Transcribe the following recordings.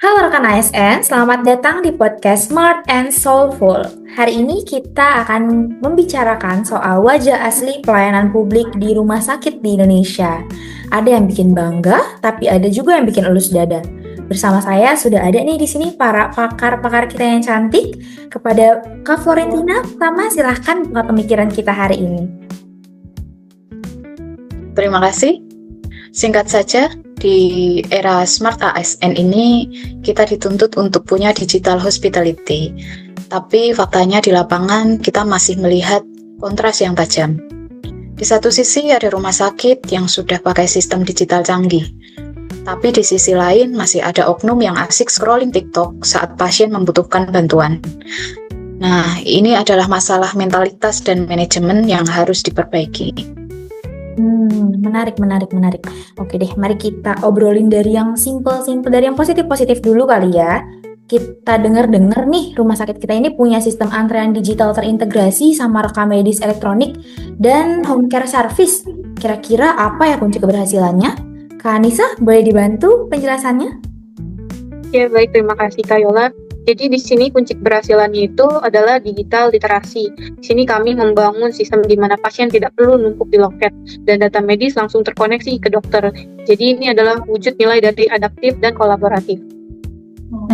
Halo rekan ASN, selamat datang di podcast Smart and Soulful. Hari ini kita akan membicarakan soal wajah asli pelayanan publik di rumah sakit di Indonesia. Ada yang bikin bangga, tapi ada juga yang bikin elus dada. Bersama saya sudah ada nih di sini para pakar-pakar kita yang cantik. Kepada Kak Florentina, pertama silahkan buka pemikiran kita hari ini. Terima kasih. Singkat saja, di era Smart ASN ini kita dituntut untuk punya digital hospitality. Tapi faktanya di lapangan kita masih melihat kontras yang tajam. Di satu sisi ada rumah sakit yang sudah pakai sistem digital canggih. Tapi di sisi lain masih ada oknum yang asik scrolling TikTok saat pasien membutuhkan bantuan. Nah, ini adalah masalah mentalitas dan manajemen yang harus diperbaiki. Menarik. Oke deh, mari kita obrolin dari yang simple, dari yang positif dulu kali ya. Kita dengar nih, rumah sakit kita ini punya sistem antrean digital terintegrasi sama rekam medis elektronik dan home care service. Kira-kira apa ya kunci keberhasilannya? Kak Anissa, boleh dibantu penjelasannya? Ya, baik, terima kasih Kak Yola. Jadi di sini kunci keberhasilannya itu adalah digital literasi. Di sini kami membangun sistem di mana pasien tidak perlu numpuk di loket dan data medis langsung terkoneksi ke dokter. Jadi ini adalah wujud nilai dari adaptif dan kolaboratif.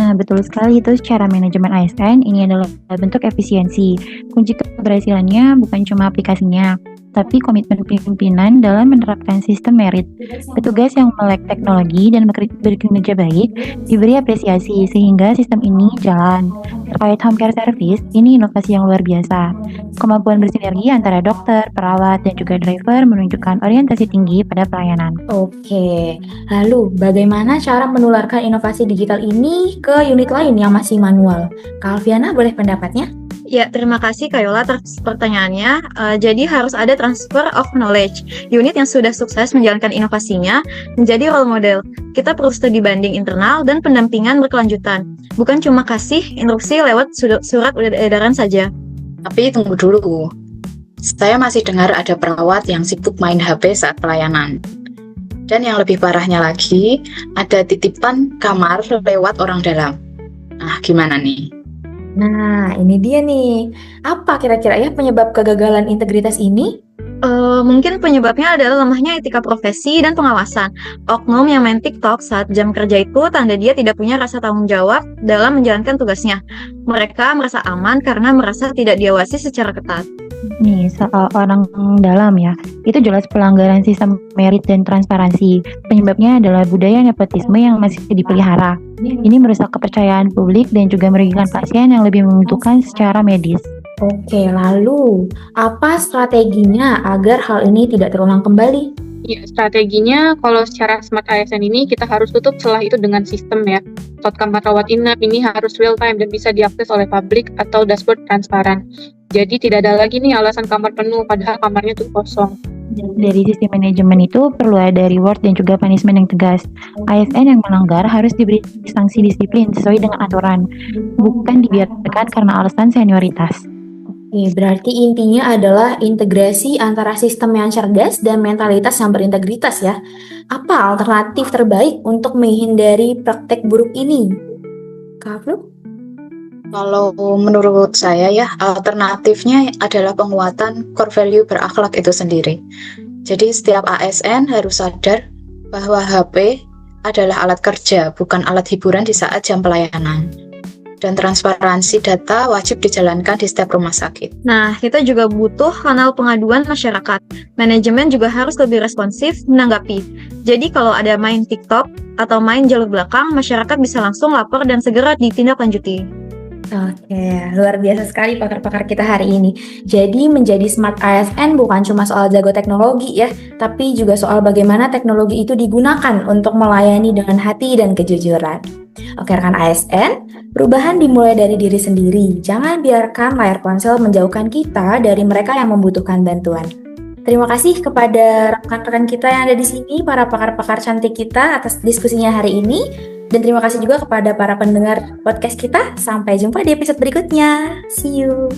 Nah, betul sekali itu secara manajemen ASN ini adalah bentuk efisiensi. Kunci keberhasilannya bukan cuma aplikasinya, tapi komitmen pimpinan dalam menerapkan sistem merit. Petugas yang melek teknologi dan berkinerja baik diberi apresiasi sehingga sistem ini jalan. Terkait home care service, ini inovasi yang luar biasa. Kemampuan bersinergi antara dokter, perawat, dan juga driver menunjukkan orientasi tinggi pada pelayanan. Oke, lalu bagaimana cara menularkan inovasi digital ini ke unit lain yang masih manual? Kak Alfiana, boleh pendapatnya? Ya, terima kasih Kak Yola atas pertanyaannya. Jadi harus ada transfer of knowledge. Unit yang sudah sukses menjalankan inovasinya menjadi role model. Kita perlu studi banding internal dan pendampingan berkelanjutan. Bukan cuma kasih instruksi lewat surat edaran saja. Tapi tunggu dulu. Saya masih dengar ada perawat yang sibuk main HP saat pelayanan. Dan yang lebih parahnya lagi, ada titipan kamar lewat orang dalam. Nah, gimana nih? Nah, ini dia nih. Apa kira-kira ya penyebab kegagalan integritas ini? Mungkin penyebabnya adalah lemahnya etika profesi dan pengawasan. Oknum yang main TikTok saat jam kerja itu tanda dia tidak punya rasa tanggung jawab dalam menjalankan tugasnya. Mereka merasa aman karena merasa tidak diawasi secara ketat. Nih, soal orang dalam ya, itu jelas pelanggaran sistem merit dan transparansi. Penyebabnya adalah budaya nepotisme yang masih dipelihara. Ini merusak kepercayaan publik dan juga merugikan pasien yang lebih membutuhkan secara medis. Oke, lalu apa strateginya agar hal ini tidak terulang kembali? Ya, strateginya kalau secara Smart ASN ini kita harus tutup celah itu dengan sistem ya. Slot kamar rawat inap ini harus real time dan bisa diakses oleh publik atau dashboard transparan. Jadi tidak ada lagi nih alasan kamar penuh padahal kamarnya tuh kosong. Dari sisi manajemen itu perlu ada reward dan juga punishment yang tegas. ASN yang melanggar harus diberi sanksi disiplin sesuai dengan aturan, bukan dibiarkan karena alasan senioritas. Oke, berarti intinya adalah integrasi antara sistem yang cerdas dan mentalitas yang berintegritas ya. Apa alternatif terbaik untuk menghindari praktek buruk ini? Kak Flu? Kalau menurut saya ya, alternatifnya adalah penguatan core value berakhlak itu sendiri. Jadi setiap ASN harus sadar bahwa HP adalah alat kerja, bukan alat hiburan di saat jam pelayanan. Dan transparansi data wajib dijalankan di setiap rumah sakit. Nah, kita juga butuh kanal pengaduan masyarakat. Manajemen juga harus lebih responsif menanggapi. Jadi kalau ada main TikTok atau main jalur belakang, masyarakat bisa langsung lapor dan segera ditindaklanjuti. Oke, luar biasa sekali pakar-pakar kita hari ini. Jadi menjadi smart ASN bukan cuma soal jago teknologi ya, tapi juga soal bagaimana teknologi itu digunakan untuk melayani dengan hati dan kejujuran. Oke rekan ASN, perubahan dimulai dari diri sendiri. Jangan biarkan layar ponsel menjauhkan kita dari mereka yang membutuhkan bantuan. Terima kasih kepada rekan-rekan kita yang ada di sini, para pakar-pakar cantik kita atas diskusinya hari ini. Dan terima kasih juga kepada para pendengar podcast kita. Sampai jumpa di episode berikutnya. See you.